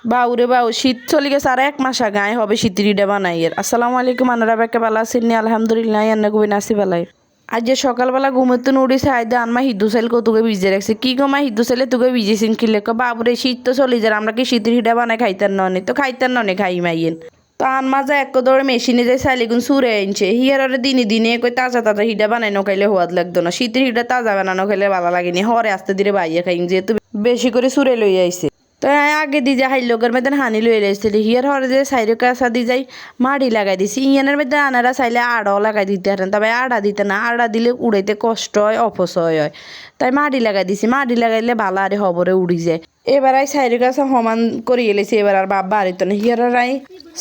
বাউরে বাউ শীত চলে গেছে আর 1 মাস আগে আয় হবে শীতের ইডা বানাইয়ের। আসসালামু আলাইকুম আনারা বেকে বালা আছেন নি? আলহামদুলিল্লাহ এন্না গুবিন আসি বালাই। আজ যে সকালবেলা ঘুমেতে উঠেছে আইদা আনমা হিদ্দু সাইল কতুকে ভিজে রাখছে কি গো মা হিদ্দু সাইলে তুকে ভিজেছিন কি লেখো বাবুরে শীত তো চলে যায় আমরা কি শীতের হিডা বানাই খাইতার ননে তো খাইতার ননে খাই মাইয়েন তো আনমা যা এক দৌড়ে মেশিনে যাই সাইলেগুন সুরে আনছে হিয়ার দিনে দিনে কই তাজা তাজা হিডা বানাই খাইলে হওয়াদ লাগতো না শীতের হিডা তাজা বানানো খাইলে ভালো লাগেনি হরে আস্তে ধীরে বাইয়ে খাই যেহেতু বেশি করে সুরে লই আইছে তো আগে দি যা হাইলোকের মধ্যে হানি লই লাইছিল হিয়ার হরে যে সাইরে কাছা দি যাই মাড়ি লাগাই দিছি ইয়ানের মধ্যে আনারা চাইলে আড়াও লাগাই দিতে হারেন তবে আড়া দিতে না আড়া দিলে উড়াইতে কষ্ট হয় অপচয় হয় তাই মাড়ি লাগাই দিছি মাড়ি লাগাইলে ভালো আরে হবরে উড়ি যায় এবার আই সাইরে কাছে সমান করিয়ে লেছি এবার আর বাবা বাড়িতে না হিয়ার আই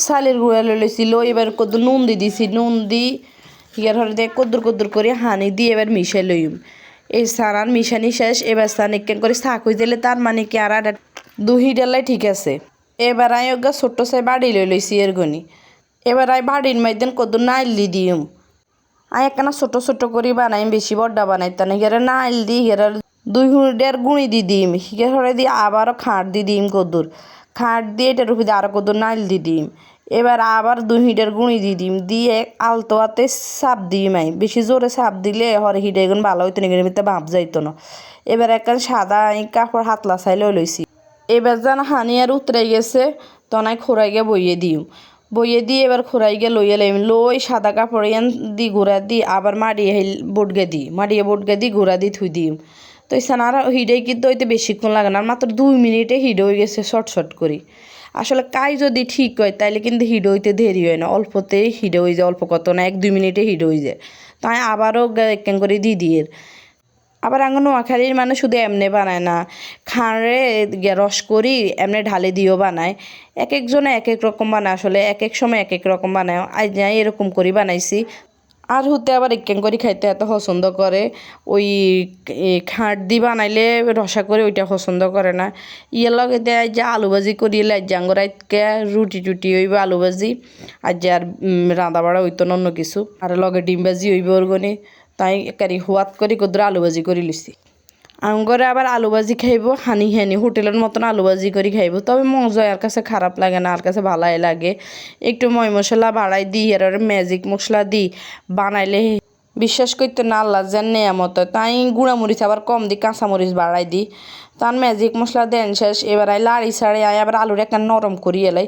চালের গুঁড়া লই লইছিল এবার কত নুন দি দিছি নুন দি হিয়ার হরে দিয়ে কদ্দুর কদ্দুর করে হানি দিয়ে এবার মিশাই লইম এই সারার মিশানি শেষ এবার সান একখান করে শাক হয়ে দিলে তার মানে কি আর দুহি ডালাই ঠিক আছে এবার আই ওগা ছোট্ট চাই বাড়ি লই লইছি এর গনি এবার আই বাড়ির মাইদেন কদ্দুর নাইল দি দিম আই একখানা ছোট ছোট করে বানাইম বেশি বড্ডা বানাইতা না হিয়ারে নাইল দি হিয়ার 2 গুঁড়ি দি দিম হিয়ার হরে দিয়ে আবারও খাঁট দি দিম কদ্দুর খাঁট দিয়ে এটার উপরে আরো কদ্দুর নাইল দি দিম এবার আবার 2 গুঁড়ি দি দিম দিয়ে আলতো হাতে চাপ দিম আই বেশি জোরে চাপ দিলে হরে হিডা এগুন ভালো হইতো না ভিতরে ভাব যাইতো না এবার একখান সাদা কাপড় হাতলা চাই লইছি এবার যেন হানি আর উতরে গেছে তনাই খোরাই গিয়ে বইয়ে দিম বইয়ে দিয়ে এবার খোরাই গিয়ে লইয়ে লাইম লই সাদা কাপড় ইয়ান দি গুঁড়া দি আবার মাড়িয়ে বটগে দি মাড়িয়ে বটগে দি গুঁড়া দি থুই দিম তো এখানে আর হিডে কিন্তু হইতে বেশিক্ষণ লাগে না মাত্র 2 মিনিটে হিডে হয়ে গেছে শর্ট শর্ট করি আসলে কাই যদি ঠিক হয় তাইলে কিন্তু হিডে হইতে দেরি হয় না অল্পতেই হিডে হয়ে যায় অল্প কত না 1-2 মিনিটে হিডে হয়ে যায় তাই আবারও একখান করে দিয়ে আবার আঙ্গ নোয়াখালীর মানে শুধু এমনি বানায় না খাঁড়ে রস করি এমনি ঢালে দিয়েও বানায় এক একজনে এক এক রকম বানায় আসলে এক এক সময় এক এক রকম বানায় আজ যাই এরকম করে বানাইছি আর হতে আবার একখান করে খাইতে এত পছন্দ করে ওই খাঁট দি বানাইলে রসা করে ওইটা পছন্দ করে না ইয়ের লগে দেয় যে আলু ভাজি করিলে আজ জাঙ্গরাইতকে রুটি টুটি হইব আলু ভাজি আর যে আর রাঁধা বাড়া হইতো না অন্য কিছু আর লগে ডিম ভাজি হইব ওরগনি তাই একারি হুয়াত করে কদ্দুর আলু ভাজি করে লিছি আমগরে আবার আলু ভাজি খাইব হানি হানি হোটেলের মতন আলু ভাজি করে খাইব তবে মজা আর কাছে খারাপ লাগে না আর কাছে ভালাই লাগে একটু ময় মশলা বাড়াই দিই আর ম্যাজিক মশলা দিই বানাইলে বিশ্বাস করতে না আল্লাহ যেন নেয়ামত তাই গুঁড়ামরিচ আবার কম দিই কাঁচামরিচ বাড়াই দিই তার ম্যাজিক মশলা দেন শেষ এবার আই লাড়ি ছাড়ি আই আবার আলুর একটা নরম করি এলাই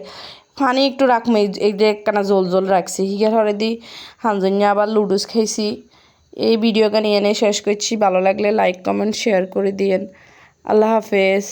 পানি একটু রাখবো এই যে একখানা জোল জোল রাখছি হিগার হরে দিই হানজন্য আবার লুডুস খাইছি এই ভিডিওটা নিয়ে এনে শেষ করছি ভালো লাগলে লাইক কমেন্ট শেয়ার করে দিয়েন আল্লাহ হাফেজ।